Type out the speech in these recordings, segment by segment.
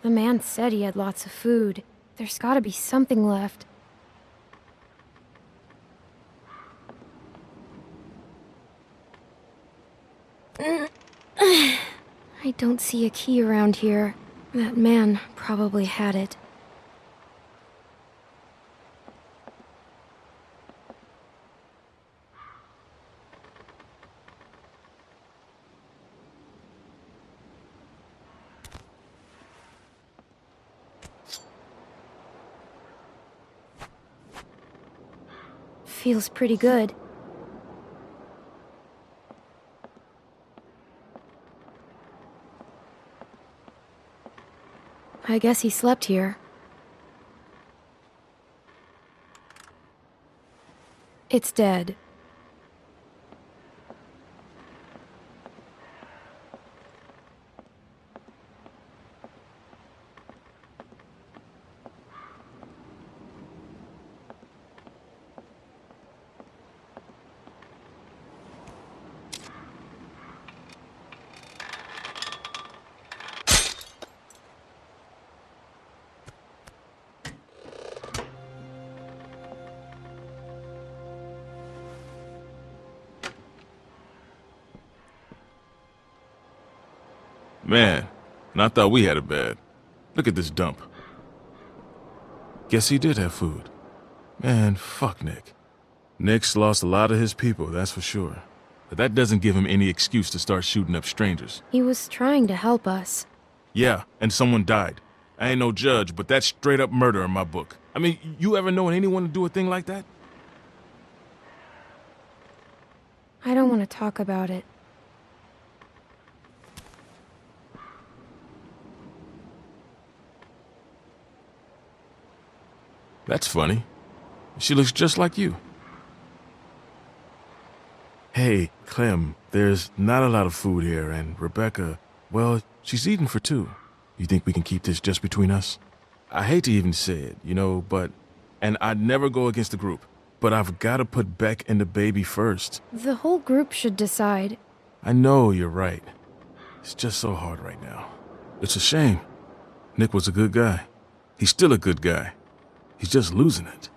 The man said he had lots of food. There's gotta be something left. I don't see a key around here. That man probably had it. Feels pretty good. I guess he slept here. It's dead. Man, and I thought we had it bad. Look at this dump. Guess he did have food. Man, fuck Nick. Nick's lost a lot of his people, that's for sure. But that doesn't give him any excuse to start shooting up strangers. He was trying to help us. Yeah, and someone died. I ain't no judge, but that's straight up murder in my book. I mean, you ever known anyone to do a thing like that? I don't want to talk about it. That's funny. She looks just like you. Hey, Clem, there's not a lot of food here, and Rebecca, well, she's eating for two. You think we can keep this just between us? I hate to even say it, you know, and I'd never go against the group, but I've got to put Beck and the baby first. The whole group should decide. I know you're right. It's just so hard right now. It's a shame. Nick was a good guy. He's still a good guy. He's just losing it.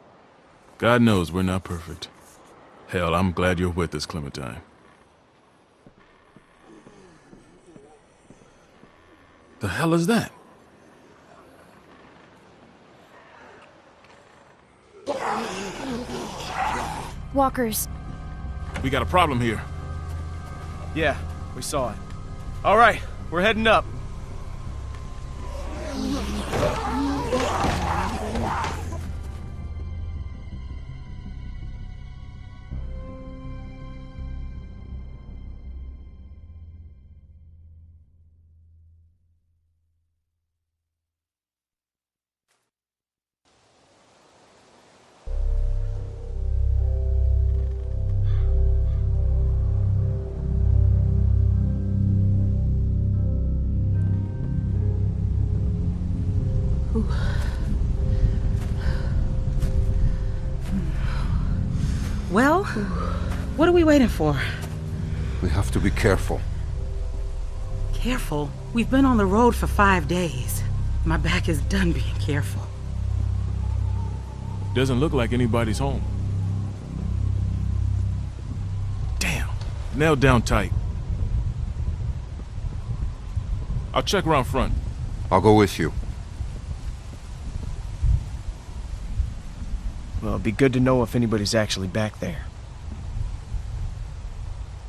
God knows we're not perfect. Hell, I'm glad you're with us, Clementine. The hell is that? Walkers. We got a problem here. Yeah, we saw it. All right, we're heading up. Well, what are we waiting for? We have to be careful. Careful? We've been on the road for 5 days. My back is done being careful. Doesn't look like anybody's home. Damn. Nailed down tight. I'll check around front. I'll go with you. Well, it'd be good to know if anybody's actually back there.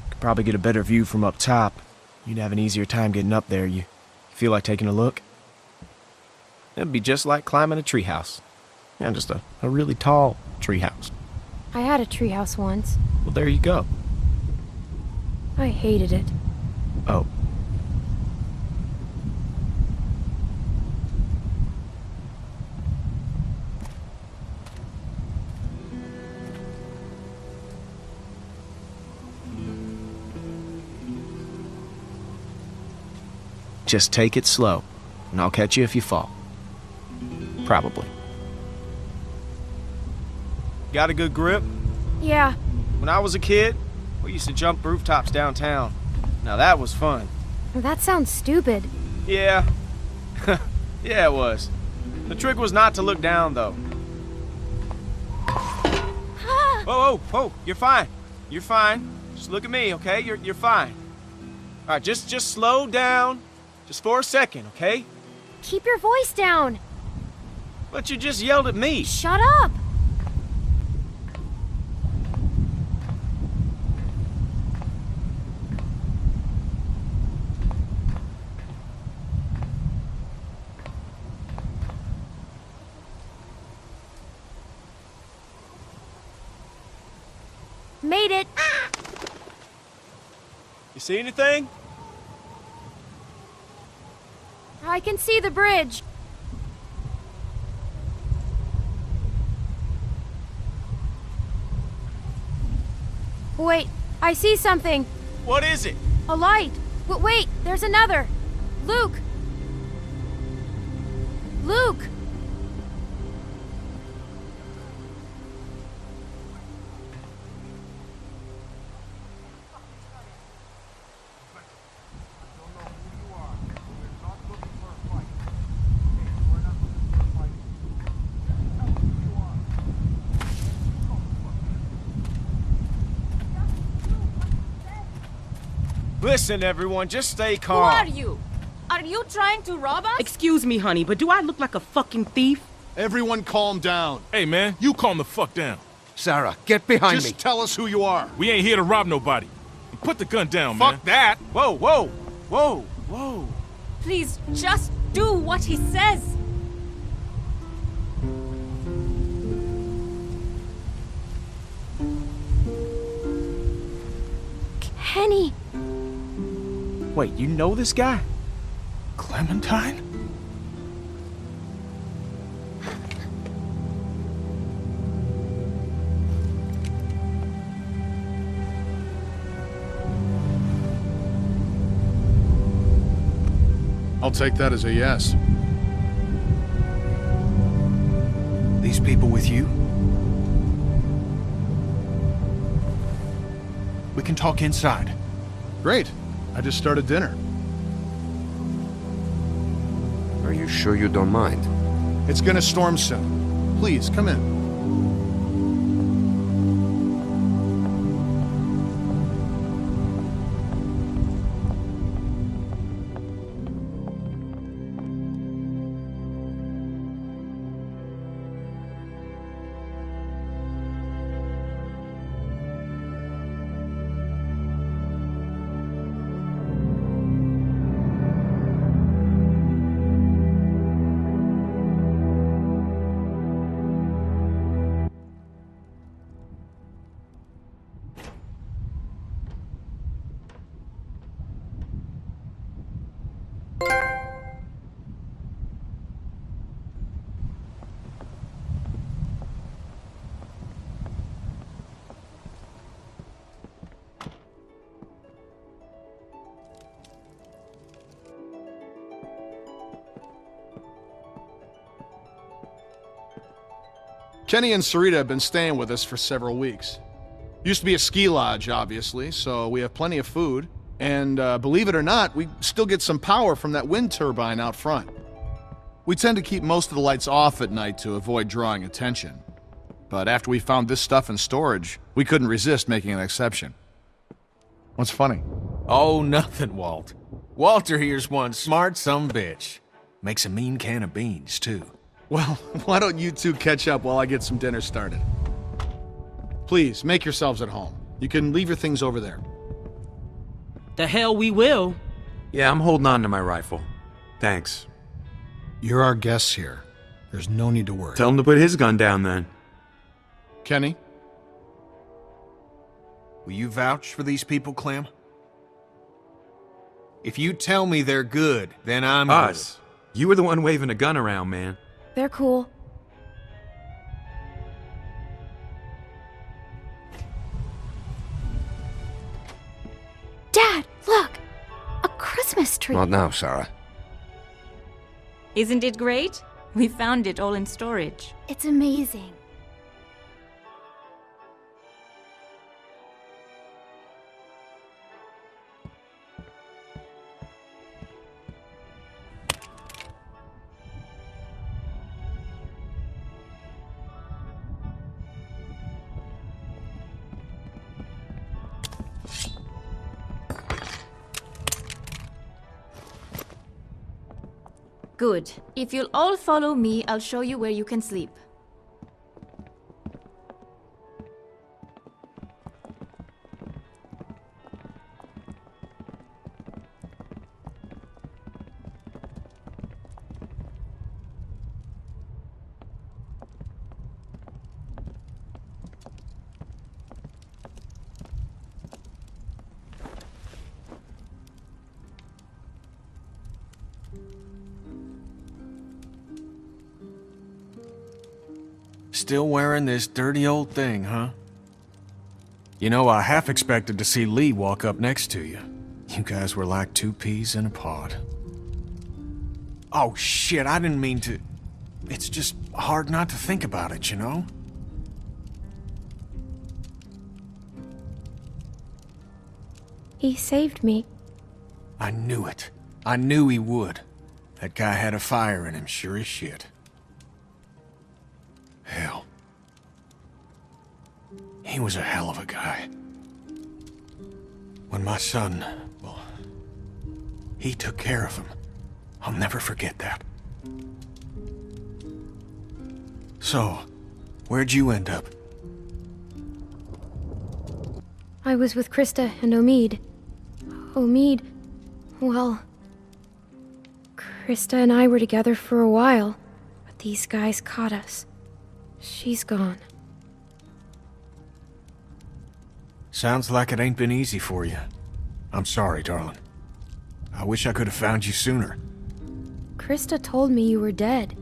Could probably get a better view from up top. You'd have an easier time getting up there. You feel like taking a look? It'd be just like climbing a treehouse. Yeah, just a really tall treehouse. I had a treehouse once. Well, there you go. I hated it. Oh. Just take it slow, and I'll catch you if you fall. Probably. Got a good grip? Yeah. When I was a kid, we used to jump rooftops downtown. Now that was fun. That sounds stupid. Yeah. Yeah, it was. The trick was not to look down, though. Whoa, whoa, whoa, you're fine. You're fine. Just look at me, okay? You're fine. All right, just slow down. Just for a second, okay? Keep your voice down. But you just yelled at me. Shut up. Made it. You see anything? I can see the bridge. Wait, I see something. What is it? A light. Wait, there's another. Luke. Luke. Listen, everyone, just stay Who calm. are you? Are you trying to rob us? Excuse me, honey, but do I look like a fucking thief? Everyone calm down. Hey, man, you calm the fuck down. Sarah, get behind me. Just tell us who you are. We ain't here to rob nobody. Put the gun down, man. Fuck that. Whoa, whoa, whoa, whoa. Please, just do what he says. Kenny. Wait, you know this guy? Clementine? I'll take that as a yes. These people with you? We can talk inside. Great. I just started dinner. Are you sure you don't mind? It's gonna storm soon. Please, come in. Kenny and Sarita have been staying with us for several weeks. Used to be a ski lodge, obviously, so we have plenty of food. And believe it or not, we still get some power from that wind turbine out front. We tend to keep most of the lights off at night to avoid drawing attention. But after we found this stuff in storage, we couldn't resist making an exception. What's funny? Oh, nothing, Walt. Walter here's one smart sumbitch. Makes a mean can of beans, too. Well, why don't you two catch up while I get some dinner started? Please, make yourselves at home. You can leave your things over there. The hell we will. Yeah, I'm holding on to my rifle. Thanks. You're our guests here. There's no need to worry. Tell him to put his gun down then. Kenny? Will you vouch for these people, Clem? If you tell me they're good, then I'm Us. You were the one waving a gun around, man. They're cool. Dad, look! A Christmas tree. Not now, Sarah. Isn't it great? We found it all in storage. It's amazing. Good. If you'll all follow me, I'll show you where you can sleep. Still wearing this dirty old thing, huh? You know, I half expected to see Lee walk up next to you. You guys were like two peas in a pod. Oh, shit, I didn't mean to... It's just hard not to think about it, you know? He saved me. I knew it. I knew he would. That guy had a fire in him, sure as shit. Hell. He was a hell of a guy. When my son, well, he took care of him. I'll never forget that. So, where'd you end up? I was with Krista and Omid. Omid, well... Krista and I were together for a while, but these guys caught us. She's gone. Sounds like it ain't been easy for you. I'm sorry, darling. I wish I could have found you sooner. Krista told me you were dead.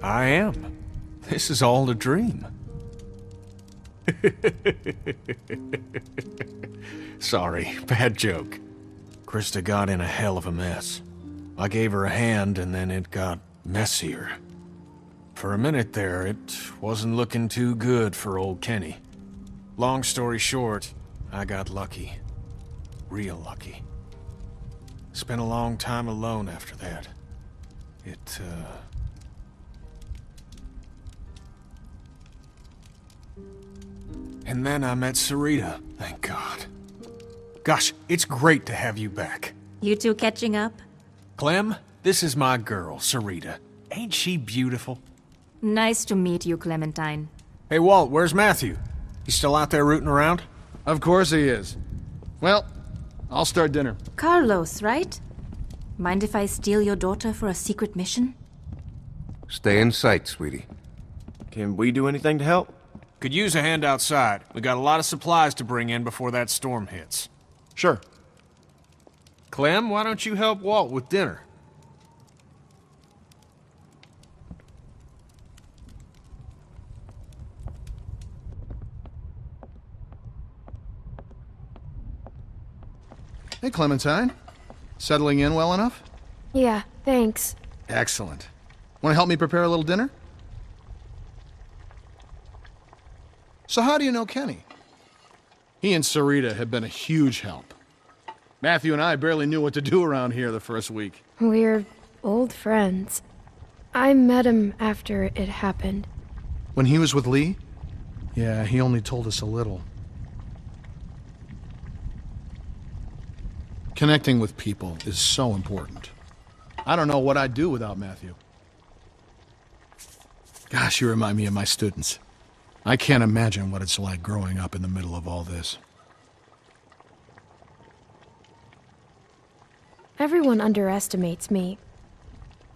I am. This is all a dream. Sorry, bad joke. Krista got in a hell of a mess. I gave her a hand and then it got messier. For a minute there, it wasn't looking too good for old Kenny. Long story short, I got lucky. Real lucky. Spent a long time alone after that. And then I met Sarita, thank God. Gosh, it's great to have you back. You two catching up? Clem, this is my girl, Sarita. Ain't she beautiful? Nice to meet you, Clementine. Hey, Walt, where's Matthew? He's still out there rooting around? Of course he is. Well, I'll start dinner. Carlos, right? Mind if I steal your daughter for a secret mission? Stay in sight, sweetie. Can we do anything to help? Could use a hand outside. We got a lot of supplies to bring in before that storm hits. Sure. Clem, why don't you help Walt with dinner? Hey, Clementine. Settling in well enough? Yeah, thanks. Excellent. Want to help me prepare a little dinner? So how do you know Kenny? He and Sarita have been a huge help. Matthew and I barely knew what to do around here the first week. We're old friends. I met him after it happened. When he was with Lee? Yeah, he only told us a little. Connecting with people is so important. I don't know what I'd do without Matthew. Gosh, you remind me of my students. I can't imagine what it's like growing up in the middle of all this. Everyone underestimates me.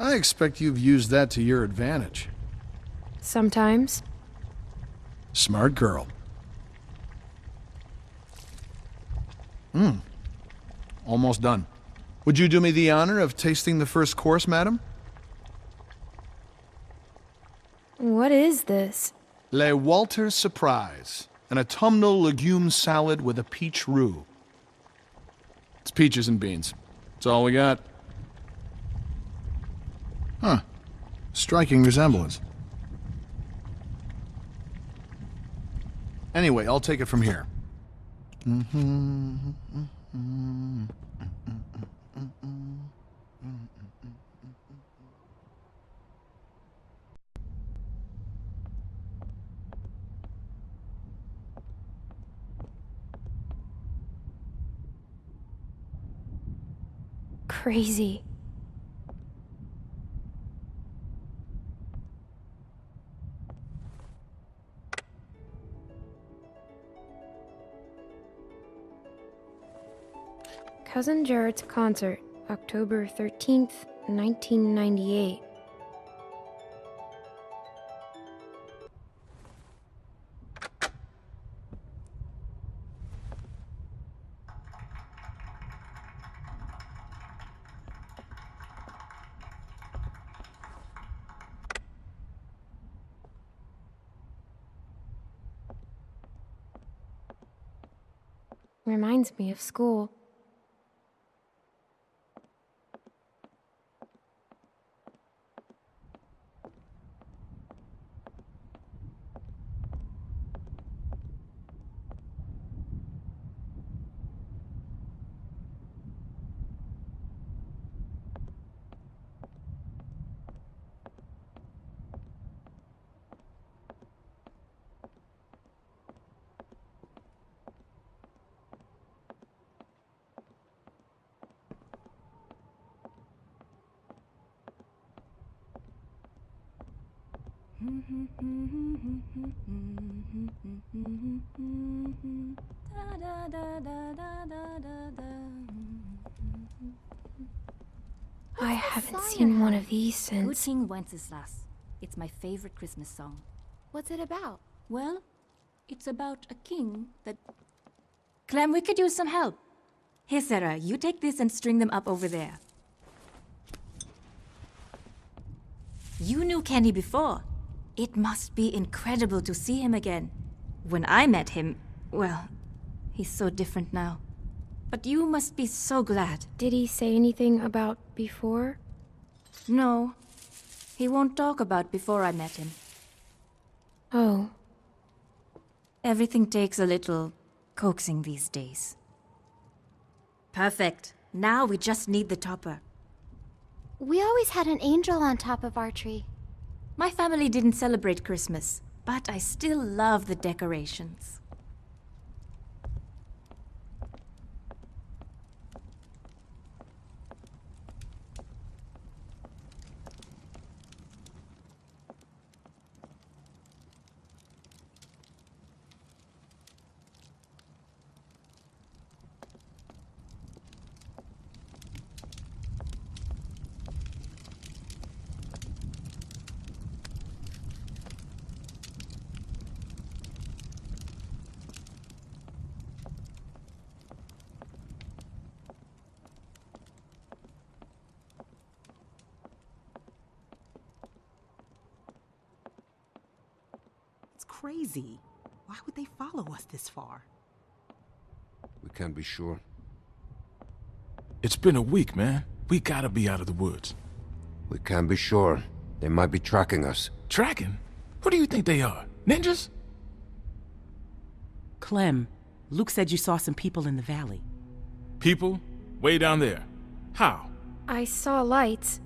I expect you've used that to your advantage. Sometimes. Smart girl. Almost done. Would you do me the honor of tasting the first course, madam? What is this? Le Walter Surprise, an autumnal legume salad with a peach roux. It's peaches and beans. That's all we got. Huh. Striking resemblance. Anyway, I'll take it from here. Crazy. Cousin Jared's concert, October 13th, 1998. Reminds me of school. I haven't seen one of these Good since... King Wenceslas. It's my favorite Christmas song. What's it about? Well, it's about a king that... Clem, we could use some help. Here, Sarah, you take this and string them up over there. You knew Kenny before. It must be incredible to see him again. When I met him, well, he's so different now. But you must be so glad. Did he say anything about before? No. He won't talk about before I met him. Oh. Everything takes a little coaxing these days. Perfect. Now we just need the topper. We always had an angel on top of our tree. My family didn't celebrate Christmas, but I still love the decorations. Crazy. Why would they follow us this far? We can't be sure. It's been a week, man. We gotta be out of the woods. We can't be sure. They might be tracking us. Tracking? Who do you think they are? Ninjas? Clem, Luke said you saw some people in the valley. People? Way down there. How? I saw lights.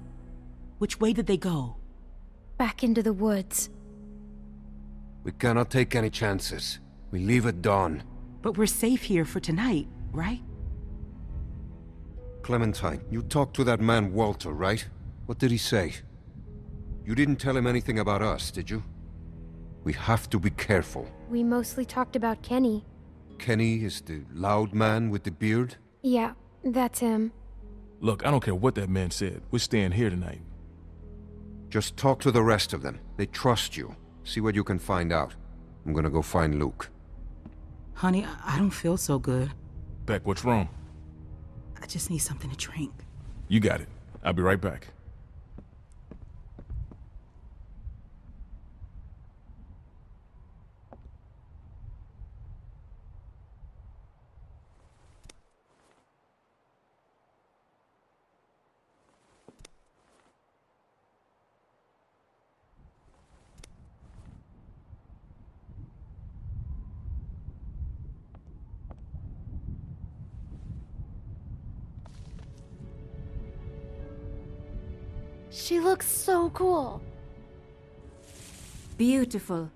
Which way did they go? Back into the woods. We cannot take any chances. We leave at dawn. But we're safe here for tonight, right? Clementine, you talked to that man Walter, right? What did he say? You didn't tell him anything about us, did you? We have to be careful. We mostly talked about Kenny. Kenny is the loud man with the beard? Yeah, that's him. Look, I don't care what that man said. We're staying here tonight. Just talk to the rest of them. They trust you. See what you can find out. I'm gonna go find Luke. Honey, I don't feel so good. Beck, what's wrong? I just need something to drink. You got it. I'll be right back. She looks so cool. Beautiful.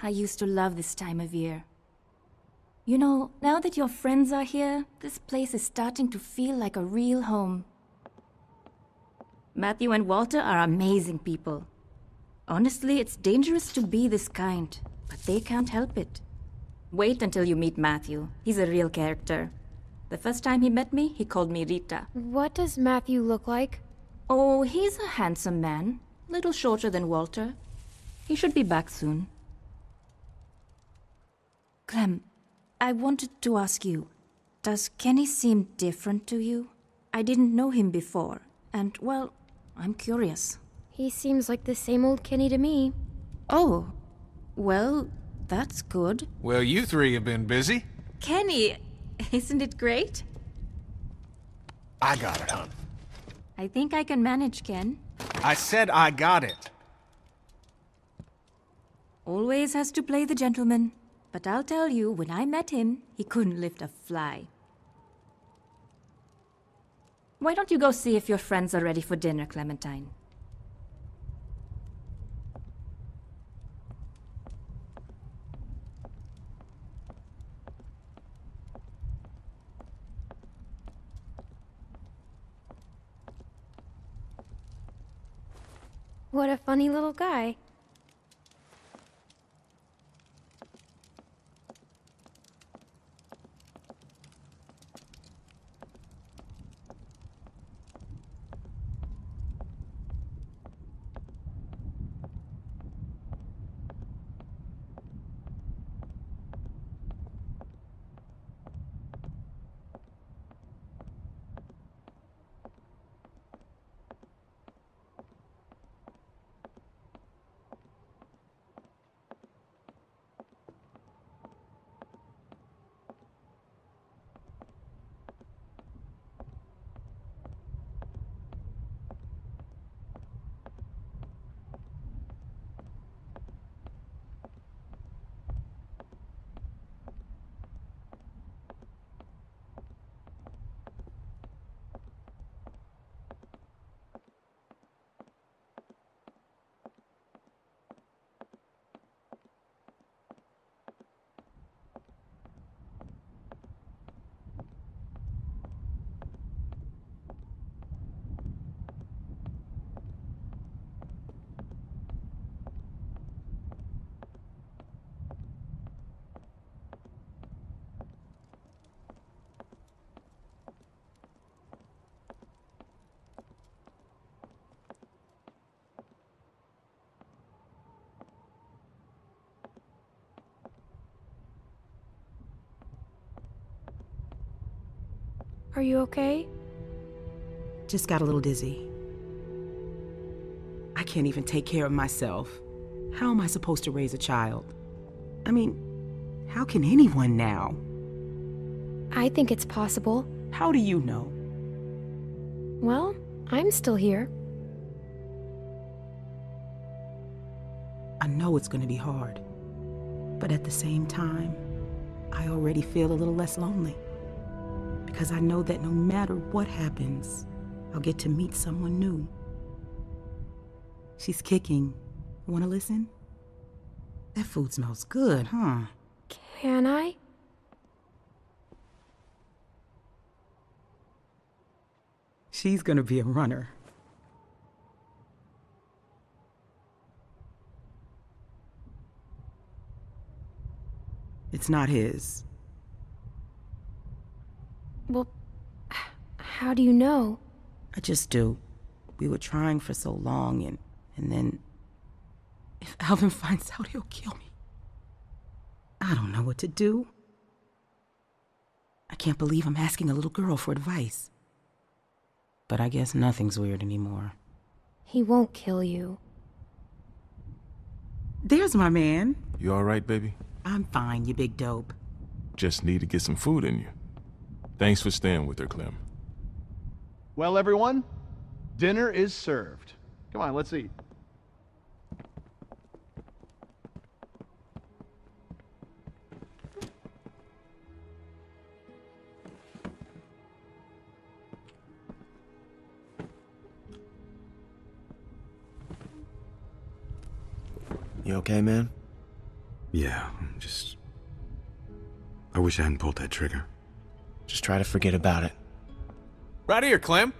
I used to love this time of year. You know, now that your friends are here, this place is starting to feel like a real home. Matthew and Walter are amazing people. Honestly, it's dangerous to be this kind, but they can't help it. Wait until you meet Matthew. He's a real character. The first time he met me, he called me Rita. What does Matthew look like? Oh, he's a handsome man. Little shorter than Walter. He should be back soon. Clem, I wanted to ask you, does Kenny seem different to you? I didn't know him before, and, well, I'm curious. He seems like the same old Kenny to me. Oh, well, that's good. Well, you three have been busy. Kenny, isn't it great? I got it, hon. I think I can manage, Ken. I said I got it. Always has to play the gentleman. But I'll tell you, when I met him, he couldn't lift a fly. Why don't you go see if your friends are ready for dinner, Clementine? What a funny little guy. Are you okay? Just got a little dizzy. I can't even take care of myself. How am I supposed to raise a child? I mean, how can anyone now? I think it's possible. How do you know? Well, I'm still here. I know it's going to be hard. But at the same time, I already feel a little less lonely. Because I know that no matter what happens, I'll get to meet someone new. She's kicking. Want to listen? That food smells good, huh? Can I? She's gonna be a runner. It's not his. Well, how do you know? I just do. We were trying for so long, and then... If Alvin finds out, he'll kill me. I don't know what to do. I can't believe I'm asking a little girl for advice. But I guess nothing's weird anymore. He won't kill you. There's my man. You all right, baby? I'm fine, you big dope. Just need to get some food in you. Thanks for staying with her, Clem. Well, everyone, dinner is served. Come on, let's eat. You okay, man? Yeah, I wish I hadn't pulled that trigger. Just try to forget about it. Right here, Clem.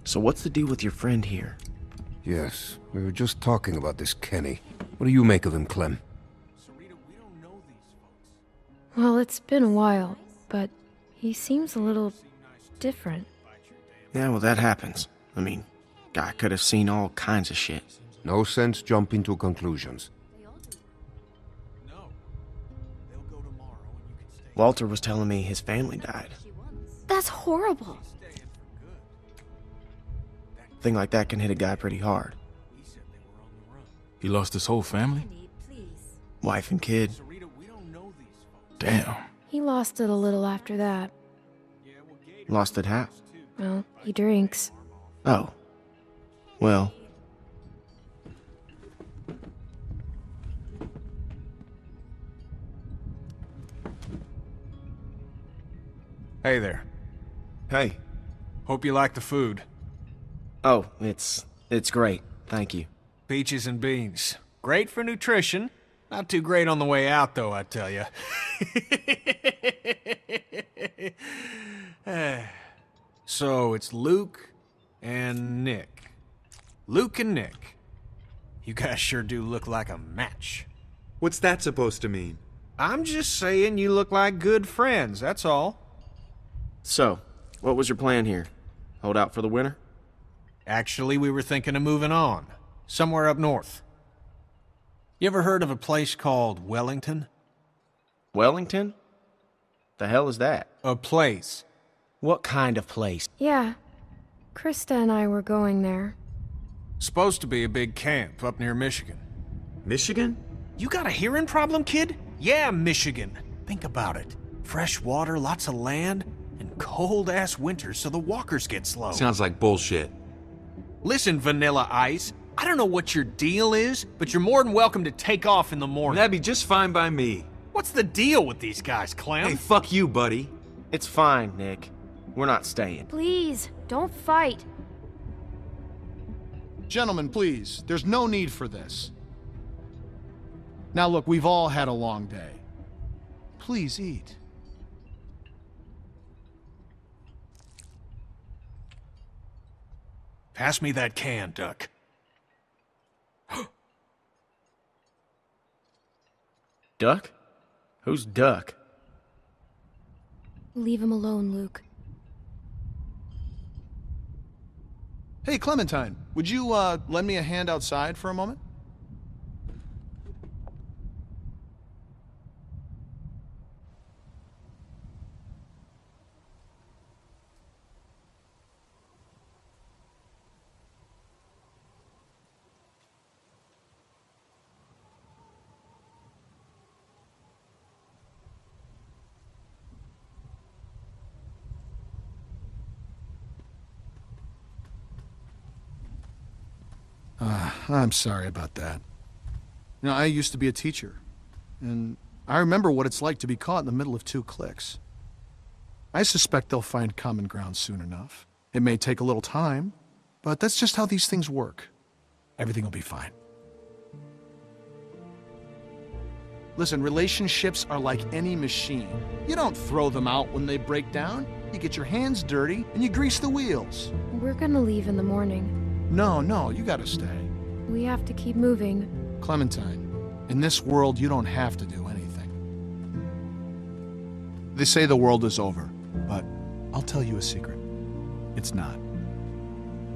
So what's the deal with your friend here? Yes, we were just talking about this Kenny. What do you make of him, Clem? Well, it's been a while, but he seems a little different. Yeah, well, that happens. I mean, guy could have seen all kinds of shit. No sense jumping to conclusions. Walter was telling me his family died. That's horrible. Thing like that can hit a guy pretty hard. He lost his whole family? Wife and kid. Damn. He lost it a little after that. Lost it how? Well, he drinks. Oh. Well. Hey there. Hey. Hope you like the food. Oh, it's great. Thank you. Peaches and beans. Great for nutrition. Not too great on the way out, though, I tell you. So, it's Luke and Nick. Luke and Nick. You guys sure do look like a match. What's that supposed to mean? I'm just saying you look like good friends, that's all. So, what was your plan here? Hold out for the winter? Actually, we were thinking of moving on. Somewhere up north. You ever heard of a place called Wellington? Wellington? The hell is that? A place. What kind of place? Yeah. Krista and I were going there. Supposed to be a big camp up near Michigan. Michigan? You got a hearing problem, kid? Yeah, Michigan. Think about it. Fresh water, lots of land, and cold-ass winters so the walkers get slow. Sounds like bullshit. Listen, Vanilla Ice, I don't know what your deal is, but you're more than welcome to take off in the morning. That'd be just fine by me. What's the deal with these guys, Clem? Hey, fuck you, buddy. It's fine, Nick. We're not staying. Please, don't fight. Gentlemen, please, there's no need for this. Now look, we've all had a long day. Please eat. Pass me that can, Duck. Duck? Who's Duck? Leave him alone, Luke. Hey, Clementine, would you, lend me a hand outside for a moment? I'm sorry about that. You know, I used to be a teacher, and I remember what it's like to be caught in the middle of two cliques. I suspect they'll find common ground soon enough. It may take a little time, but that's just how these things work. Everything will be fine. Listen, relationships are like any machine. You don't throw them out when they break down. You get your hands dirty, and you grease the wheels. We're gonna leave in the morning. No, you gotta stay. We have to keep moving. Clementine, in this world, you don't have to do anything. They say the world is over, but I'll tell you a secret. It's not.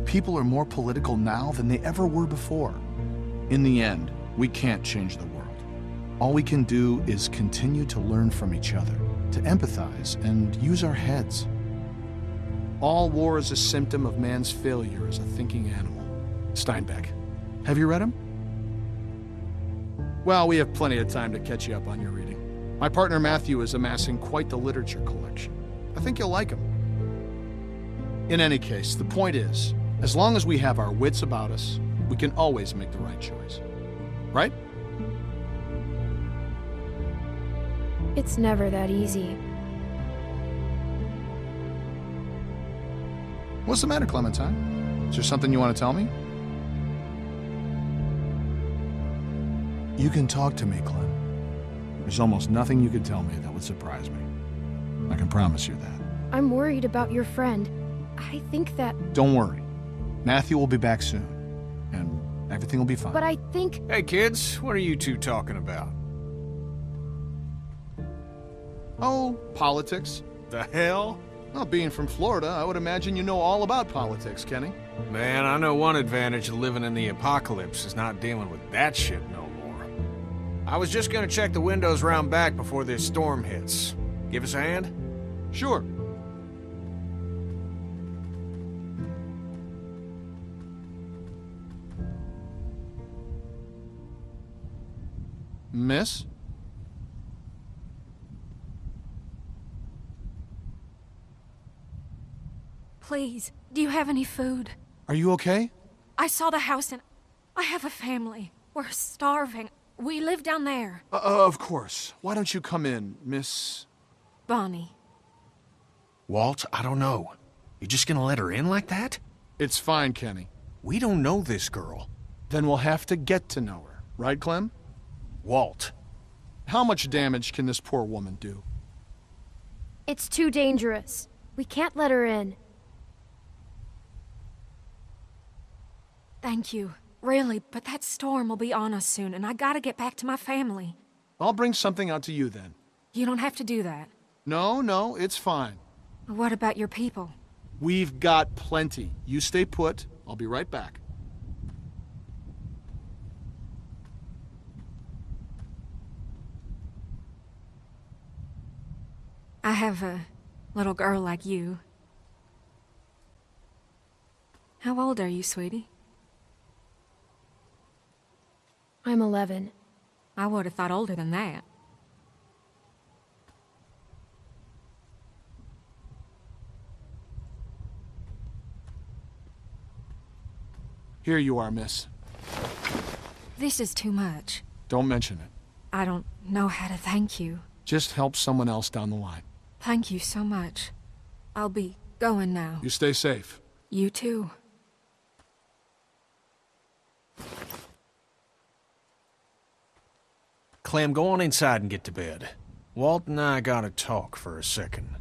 People are more political now than they ever were before. In the end, we can't change the world. All we can do is continue to learn from each other, to empathize and use our heads. All war is a symptom of man's failure as a thinking animal. Steinbeck. Have you read him? Well, we have plenty of time to catch you up on your reading. My partner Matthew is amassing quite the literature collection. I think you'll like him. In any case, the point is, as long as we have our wits about us, we can always make the right choice. Right? It's never that easy. What's the matter, Clementine? Is there something you want to tell me? You can talk to me, Clem. There's almost nothing you could tell me that would surprise me. I can promise you that. I'm worried about your friend. I think that... Don't worry. Matthew will be back soon, and everything will be fine. But I think... Hey kids, what are you two talking about? Oh, politics. The hell? Well, being from Florida, I would imagine you know all about politics, Kenny. Man, I know one advantage of living in the apocalypse is not dealing with that shit no more. I was just gonna check the windows round back before this storm hits. Give us a hand? Sure. Miss? Please, do you have any food? Are you okay? I saw the house and I have a family. We're starving. We live down there. Of course. Why don't you come in, Miss... Bonnie. Walt, I don't know. You just gonna let her in like that? It's fine, Kenny. We don't know this girl. Then we'll have to get to know her. Right, Clem? Walt. How much damage can this poor woman do? It's too dangerous. We can't let her in. Thank you. Really, but that storm will be on us soon, and I gotta get back to my family. I'll bring something out to you then. You don't have to do that. No, it's fine. What about your people? We've got plenty. You stay put. I'll be right back. I have a little girl like you. How old are you, sweetie? I'm 11. I would have thought older than that. Here you are, miss. This is too much. Don't mention it. I don't know how to thank you. Just help someone else down the line. Thank you so much. I'll be going now. You stay safe. You too. Clem, go on inside and get to bed. Walt and I gotta talk for a second.